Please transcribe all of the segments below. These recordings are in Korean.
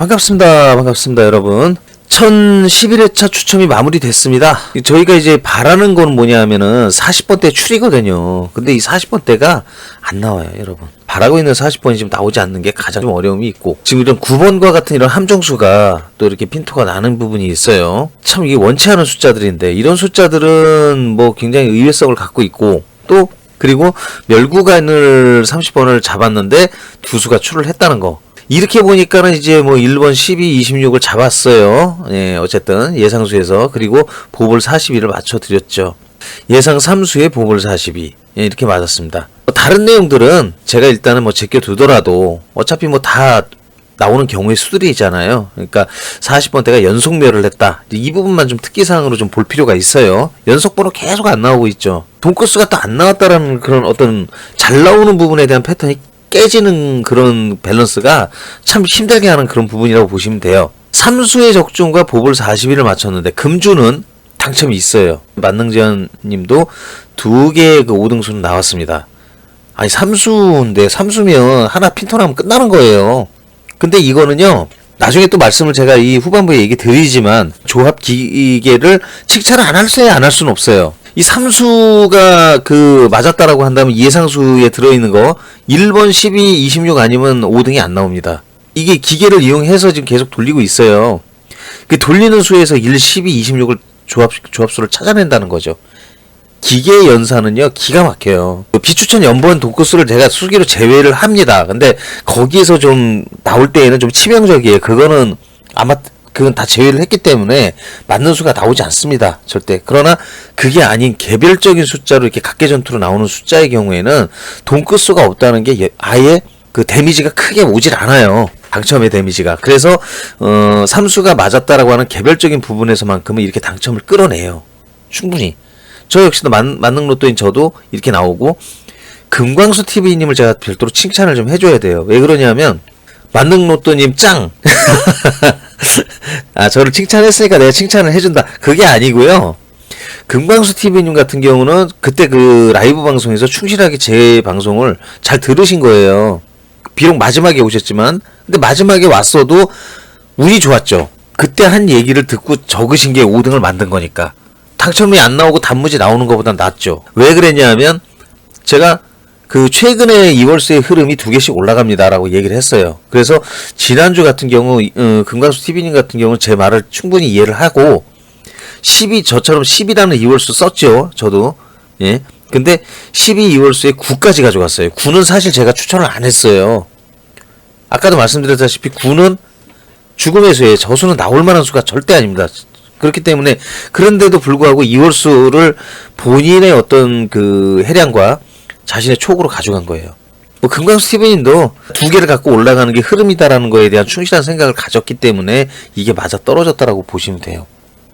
반갑습니다. 반갑습니다, 여러분. 1011회차 추첨이 마무리됐습니다. 저희가 이제 바라는 건 뭐냐 하면은 40번대 출이거든요. 근데 이 40번대가 안 나와요, 여러분. 바라고 있는 40번이 지금 나오지 않는 게 가장 좀 어려움이 있고, 지금 이런 9번과 같은 이런 함정수가 또 이렇게 핀토가 나는 부분이 있어요. 참 이게 원치 않은 숫자들인데, 이런 숫자들은 뭐 굉장히 의외성을 갖고 있고, 또 그리고 멸구간을 30번을 잡았는데 두 수가 출을 했다는 거. 이렇게 보니까는 이제 뭐 1번 12, 26을 잡았어요. 예, 어쨌든 예상수에서. 그리고 보볼 42를 맞춰드렸죠. 예상 3수에 보볼 42. 예, 이렇게 맞았습니다. 다른 내용들은 제가 일단은 뭐 제껴두더라도 어차피 뭐 다 나오는 경우의 수들이잖아요. 그러니까 40번대가 연속멸을 했다. 이 부분만 좀 특기사항으로 좀 볼 필요가 있어요. 연속번호 계속 안 나오고 있죠. 돈코스가 또 안 나왔다라는 그런 어떤 잘 나오는 부분에 대한 패턴이 깨지는 그런 밸런스가 참 힘들게 하는 그런 부분이라고 보시면 돼요. 삼수의 적중과 보볼 40일을 맞췄는데 금주는 당첨이 있어요. 만능제한님도 두 개의 그 5등수는 나왔습니다. 아니 삼수인데 삼수면 하나 핀터 나면 끝나는 거예요. 근데 이거는요, 나중에 또 말씀을 제가 이 후반부에 얘기 드리지만 조합 기계를 칭찬을 안 할 수야 안 할 수는 없어요. 이 삼수가 그 맞았다라고 한다면 예상수에 들어있는 거 1번 12, 26 아니면 5등이 안 나옵니다. 이게 기계를 이용해서 지금 계속 돌리고 있어요. 그 돌리는 수에서 1, 12, 26을 조합수를 찾아낸다는 거죠. 기계 연산은요 기가 막혀요. 비추천 연번 돈코스를 제가 수기로 제외를 합니다. 근데 거기에서 좀 나올 때에는 좀 치명적이에요. 그거는 아마 그건 다 제외를 했기 때문에 맞는 수가 나오지 않습니다. 절대. 그러나 그게 아닌 개별적인 숫자로 이렇게 각계전투로 나오는 숫자의 경우에는 돈코스가 없다는 게 아예 그 데미지가 크게 오질 않아요. 당첨의 데미지가. 그래서 삼수가 맞았다라고 하는 개별적인 부분에서만큼은 이렇게 당첨을 끌어내요. 충분히. 저 역시도 만능 로또인 저도 이렇게 나오고, 금광수 TV님을 제가 별도로 칭찬을 좀 해줘야 돼요. 왜 그러냐면 만능 로또님 짱. 아, 저를 칭찬했으니까 내가 칭찬을 해준다. 그게 아니고요. 금광수 TV님 같은 경우는 그때 그 라이브 방송에서 충실하게 제 방송을 잘 들으신 거예요. 비록 마지막에 오셨지만, 근데 마지막에 왔어도 운이 좋았죠. 그때 한 얘기를 듣고 적으신 게 5등을 만든 거니까. 당첨이 안 나오고 단무지 나오는 것보다 낫죠. 왜 그랬냐면 제가 그 최근에 2월수의 흐름이 2개씩 올라갑니다라고 얘기를 했어요. 그래서 지난주 같은 경우 금강수 TV님 같은 경우는 제 말을 충분히 이해를 하고 12 저처럼 10이라는 2월수 썼죠. 저도. 예. 근데 12 2월수에 9까지 가져갔어요. 9는 사실 제가 추천을 안 했어요. 아까도 말씀드렸다시피 9는 죽음의 수에 저수는 나올 만한 수가 절대 아닙니다. 그렇기 때문에 그런데도 불구하고 2월수를 본인의 어떤 그 해량과 자신의 촉으로 가져간 거예요. 뭐 금강수 TV님도 두 개를 갖고 올라가는 게 흐름이다라는 거에 대한 충실한 생각을 가졌기 때문에 이게 맞아 떨어졌다라고 보시면 돼요.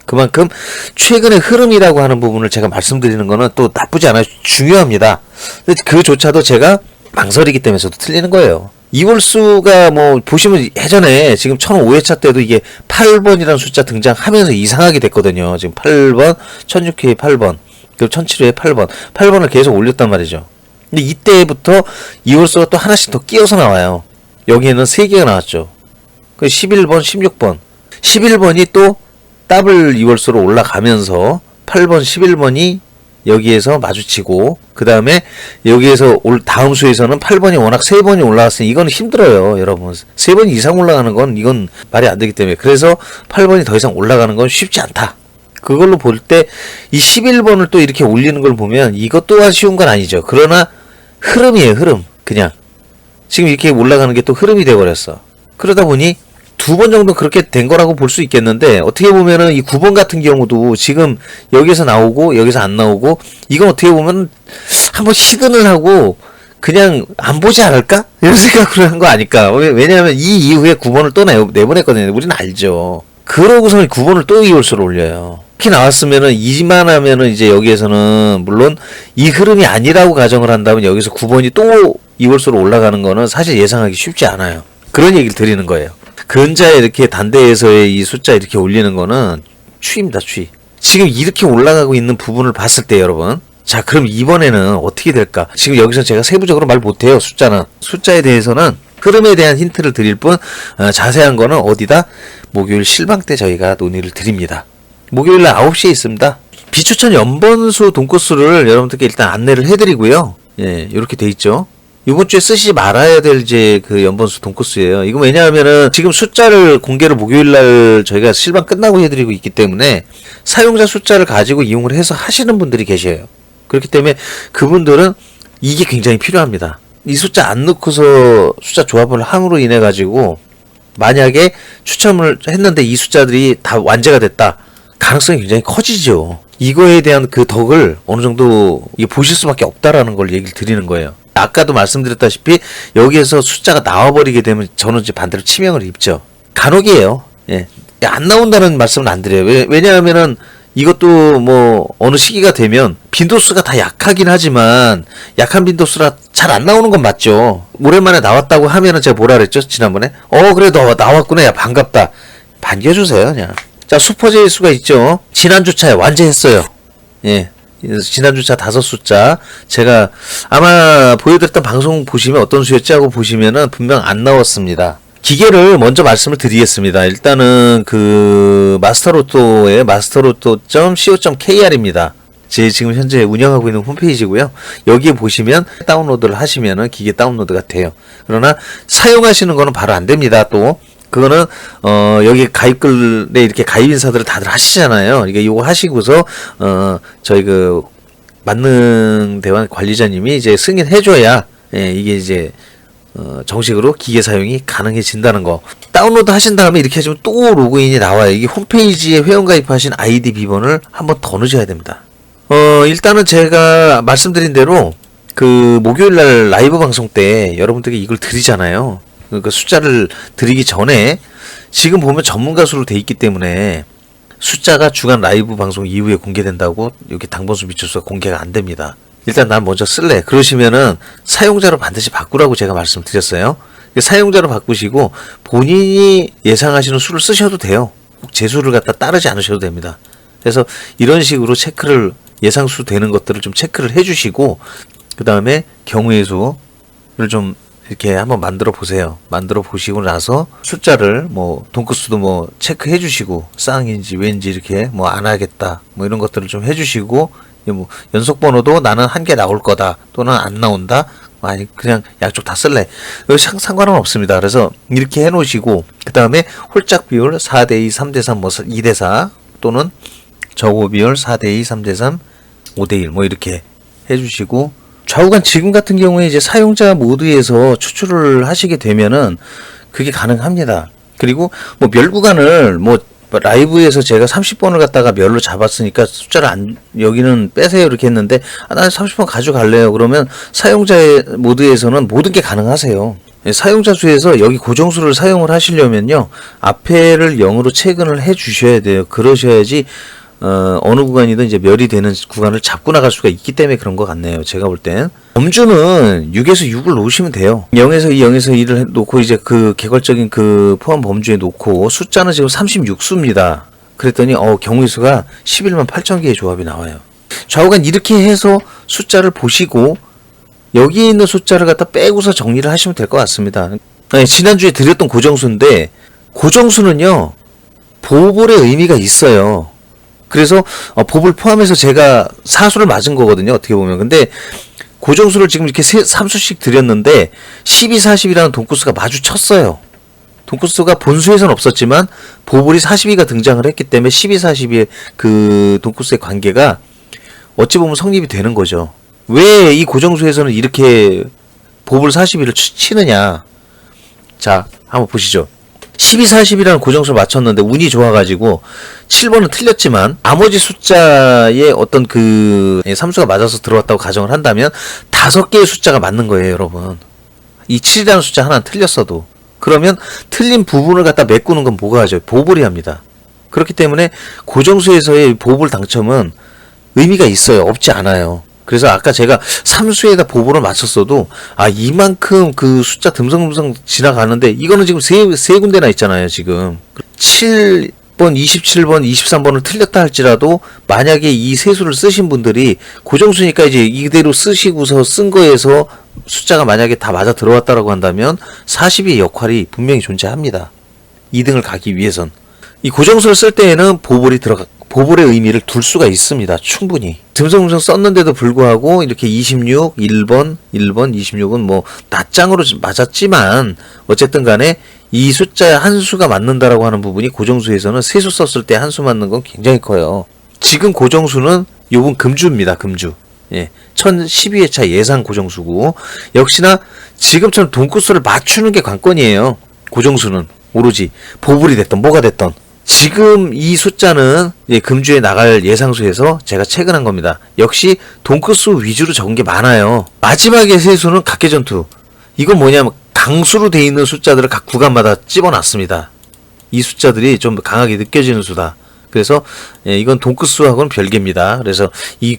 그만큼 최근의 흐름이라고 하는 부분을 제가 말씀드리는 거는 또 나쁘지 않아요. 중요합니다. 근데 그조차도 제가 망설이기 때문에 저도 틀리는 거예요. 이월수가 뭐 보시면 예전에 지금 1005회차 때도 이게 8번이라는 숫자 등장하면서 이상하게 됐거든요. 지금 8번, 1006회에 8번, 그리고 1007회에 8번, 8번을 계속 올렸단 말이죠. 근데 이때부터 이월수가 또 하나씩 더 끼어서 나와요. 여기에는 3개가 나왔죠. 그 11번, 16번. 11번이 또 더블 이월수로 올라가면서 8번, 11번이 여기에서 마주치고, 그 다음에 여기에서 다음 수에서는 8번이 워낙 3번이 올라갔으니 이건 힘들어요, 여러분. 3번 이상 올라가는 건 이건 말이 안 되기 때문에. 그래서 8번이 더 이상 올라가는 건 쉽지 않다. 그걸로 볼 때 이 11번을 또 이렇게 올리는 걸 보면 이것 또한 쉬운 건 아니죠. 그러나 흐름이에요, 흐름. 그냥 지금 이렇게 올라가는 게 또 흐름이 돼버렸어. 그러다 보니 2번 정도 그렇게 된 거라고 볼 수 있겠는데, 어떻게 보면은 이 9번 같은 경우도 지금 여기서 나오고 여기서 안 나오고, 이건 어떻게 보면 한번 시근을 하고 그냥 안 보지 않을까? 이런 생각으로 한 거 아닐까? 왜냐하면 이 이후에 9번을 또 내보냈거든요. 우리는 알죠. 그러고서 9번을 또 2월수로 올려요. 이렇게 나왔으면은 이만하면은 이제 여기에서는 물론 이 흐름이 아니라고 가정을 한다면 여기서 9번이 또 2월수로 올라가는 거는 사실 예상하기 쉽지 않아요. 그런 얘기를 드리는 거예요. 근자에 이렇게 단대에서의 이 숫자 이렇게 올리는 거는 추입니다, 추이. 지금 이렇게 올라가고 있는 부분을 봤을 때 여러분, 자 그럼 이번에는 어떻게 될까? 지금 여기서 제가 세부적으로 말 못해요. 숫자에 대해서는 흐름에 대한 힌트를 드릴 뿐 자세한 거는 어디다 목요일 실방 때 저희가 논의를 드립니다. 목요일 날 9시에 있습니다. 비추천 연번수 돈코스를 여러분들께 일단 안내를 해드리고요. 예, 이렇게 돼 있죠. 이번 주에 쓰시지 말아야 될 이제 그 연번수 돈코스예요. 이거 왜냐하면은 지금 숫자를 공개를 목요일 날 저희가 실방 끝나고 해드리고 있기 때문에 사용자 숫자를 가지고 이용을 해서 하시는 분들이 계셔요. 그렇기 때문에 그분들은 이게 굉장히 필요합니다. 이 숫자 안 넣고서 숫자 조합을 함으로 인해 가지고 만약에 추첨을 했는데 이 숫자들이 다 완제가 됐다. 가능성이 굉장히 커지죠. 이거에 대한 그 덕을 어느 정도 보실 수밖에 없다라는 걸 얘기를 드리는 거예요. 아까도 말씀드렸다시피 여기에서 숫자가 나와버리게 되면 저는 이제 반대로 치명을 입죠. 간혹이에요. 예. 안 나온다는 말씀은 안 드려요. 왜냐하면은 이것도 뭐 어느 시기가 되면 빈도수가 다 약하긴 하지만 약한 빈도수라 잘 안 나오는 건 맞죠. 오랜만에 나왔다고 하면은 제가 뭐라 그랬죠 지난번에? 그래 너 나왔구나. 야 반갑다. 반겨주세요 그냥. 자 슈퍼제일 수가 있죠. 지난주차에 완제했어요. 예. 지난주차 5숫자 제가 아마 보여드렸던 방송 보시면 어떤 수였지 하고 보시면은 분명 안 나왔습니다. 기계를 먼저 말씀을 드리겠습니다. 일단은 그 마스터로또의 masterloto.co.kr입니다. 제 지금 현재 운영하고 있는 홈페이지고요. 여기에 보시면 다운로드를 하시면은 기계 다운로드가 돼요. 그러나 사용하시는 거는 바로 안 됩니다. 또 그거는 여기 가입글에 이렇게 가입 인사들을 다들 하시잖아요. 이게 요거 하시고서 저희 그 만능 대왕 관리자님이 이제 승인해줘야 이게 이제 정식으로 기계 사용이 가능해진다는 거. 다운로드 하신 다음에 이렇게 하시면 또 로그인이 나와요. 이게 홈페이지에 회원가입하신 아이디 비번을 한번 더 넣으셔야 됩니다. 일단은 제가 말씀드린 대로 그 목요일날 라이브 방송 때 여러분들께 이걸 드리잖아요. 그 숫자를 드리기 전에 지금 보면 전문가 수로 돼 있기 때문에 숫자가 주간 라이브 방송 이후에 공개된다고 여기 당번수 미추수가 공개가 안 됩니다. 일단 난 먼저 쓸래. 그러시면은 사용자로 반드시 바꾸라고 제가 말씀드렸어요. 사용자로 바꾸시고 본인이 예상하시는 수를 쓰셔도 돼요. 꼭 제 수를 갖다 따르지 않으셔도 됩니다. 그래서 이런 식으로 체크를 예상수 되는 것들을 좀 체크를 해주시고 그 다음에 경우의 수를 좀 이렇게 한번 만들어 보세요. 만들어 보시고 나서 숫자를 뭐 돈코스도 뭐 체크해 주시고 쌍인지 왠지 이렇게 뭐 안 하겠다 뭐 이런 것들을 좀 해주시고 뭐 연속 번호도 나는 한 개 나올 거다 또는 안 나온다 아니 그냥 양쪽 다 쓸래 상관은 없습니다. 그래서 이렇게 해 놓으시고 그 다음에 홀짝 비율 4대2 3대3 뭐 2대4 또는 저고 비율 4대2 3대3 5대1 뭐 이렇게 해주시고 좌우간 지금 같은 경우에 이제 사용자 모드에서 추출을 하시게 되면은 그게 가능합니다. 그리고 뭐 멸 구간을 뭐 라이브에서 제가 30번을 갖다가 멸로 잡았으니까 숫자를 여기는 빼세요 이렇게 했는데 나 30번 가져갈래요. 그러면 사용자의 모드에서는 모든 게 가능하세요. 사용자 수에서 여기 고정수를 사용을 하시려면요 앞에를 0으로 체근을 해 주셔야 돼요. 그러셔야지 어느 구간이든 이제 멸이 되는 구간을 잡고 나갈 수가 있기 때문에 그런 것 같네요. 제가 볼 땐. 범주는 6에서 6을 놓으시면 돼요. 0에서 2, 0에서 2를 놓고 이제 그 개괄적인 그 포함 범주에 놓고 숫자는 지금 36수입니다. 그랬더니 경우의 수가 11만 8천 개의 조합이 나와요. 좌우간 이렇게 해서 숫자를 보시고 여기에 있는 숫자를 갖다 빼고서 정리를 하시면 될 것 같습니다. 지난주에 드렸던 고정수인데 고정수는요 보볼의 의미가 있어요. 그래서 봅을 포함해서 제가 사수를 맞은 거거든요. 어떻게 보면. 근데 고정수를 지금 이렇게 3수씩 드렸는데 12, 40이라는 돈코스가 마주쳤어요. 돈코스가 본수에서는 없었지만 보볼이 42가 등장을 했기 때문에 12, 40의 그 돈코스의 관계가 어찌 보면 성립이 되는 거죠. 왜 이 고정수에서는 이렇게 보볼 42를 치느냐. 자, 한번 보시죠. 12, 40이라는 고정수를 맞췄는데 운이 좋아가지고 7번은 틀렸지만 나머지 숫자의 어떤 그 삼수가 맞아서 들어왔다고 가정을 한다면 5개의 숫자가 맞는 거예요, 여러분. 이 7이라는 숫자 하나는 틀렸어도. 그러면 틀린 부분을 갖다 메꾸는 건 뭐가 하죠? 보볼이 합니다. 그렇기 때문에 고정수에서의 보볼 당첨은 의미가 있어요. 없지 않아요. 그래서 아까 제가 삼수에다 보볼을 맞췄어도 이만큼 그 숫자 듬성듬성 지나가는데 이거는 지금 세 군데나 있잖아요. 지금 7, 26번, 27번, 23번을 틀렸다 할지라도 만약에 이 세수를 쓰신 분들이 고정수니까 이제 이대로 쓰시고서 쓴 거에서 숫자가 만약에 다 맞아 들어왔다라고 한다면 40의 역할이 분명히 존재합니다. 2등을 가기 위해선. 이 고정수를 쓸 때에는 보볼의 의미를 둘 수가 있습니다. 충분히. 듬성듬성 썼는데도 불구하고 이렇게 26, 1번, 26은 뭐 낱장으로 맞았지만 어쨌든 간에 이 숫자 한 수가 맞는다라고 하는 부분이 고정수에서는 세수 썼을 때 한 수 맞는 건 굉장히 커요. 지금 고정수는 요번 금주입니다. 금주. 예. 1012회차 예상 고정수고 역시나 지금처럼 돈코스를 맞추는 게 관건이에요. 고정수는 오로지 보불이 됐던 뭐가 됐던 지금 이 숫자는 금주에 나갈 예상수에서 제가 체크한 겁니다. 역시 돈코스 위주로 적은 게 많아요. 마지막에 세수는 각계전투. 이건 뭐냐면 강수로 되어 있는 숫자들을 각 구간마다 집어놨습니다. 이 숫자들이 좀 강하게 느껴지는 수다. 그래서 이건 돈코스하고는 별개입니다. 그래서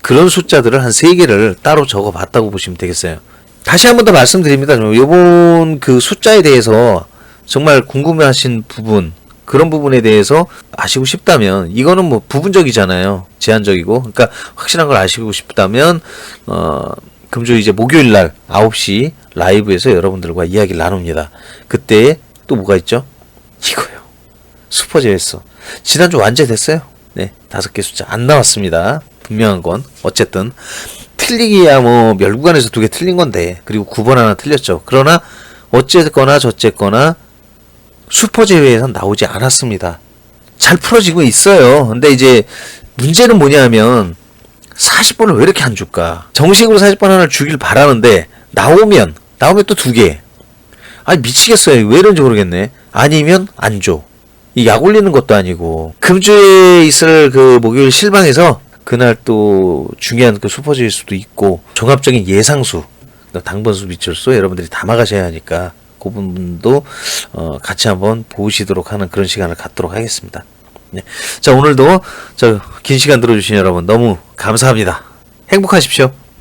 그런 숫자들을 한 3개를 따로 적어봤다고 보시면 되겠어요. 다시 한 번 더 말씀드립니다. 요번 그 숫자에 대해서 정말 궁금해하신 부분 그런 부분에 대해서 아시고 싶다면 이거는 뭐 부분적이잖아요. 제한적이고 그러니까 확실한 걸 아시고 싶다면 금주 이제 목요일 날 9시 라이브에서 여러분들과 이야기를 나눕니다. 그때 또 뭐가 있죠? 이거요. 슈퍼제였어. 지난주 완제됐어요. 네, 5개 숫자 안 나왔습니다. 분명한 건 어쨌든 틀리기야 뭐 멸구간에서 2개 틀린 건데 그리고 9번 하나 틀렸죠. 그러나 어쨌거나 저쨌거나 슈퍼제외에선 나오지 않았습니다. 잘 풀어지고 있어요. 근데 이제 문제는 뭐냐면 40번을 왜 이렇게 안 줄까? 정식으로 40번 하나를 주길 바라는데 나오면 또 2개. 아니 미치겠어요. 왜 이런지 모르겠네. 아니면 안 줘. 이 약 올리는 것도 아니고 금주에 있을 그 목요일 실방에서 그날 또 중요한 그 슈퍼제일 수도 있고 종합적인 예상수, 당번수, 미철수 여러분들이 담아가셔야 하니까 그 부분도 같이 한번 보시도록 하는 그런 시간을 갖도록 하겠습니다. 네. 자 오늘도 긴 시간 들어주신 여러분 너무 감사합니다. 행복하십시오.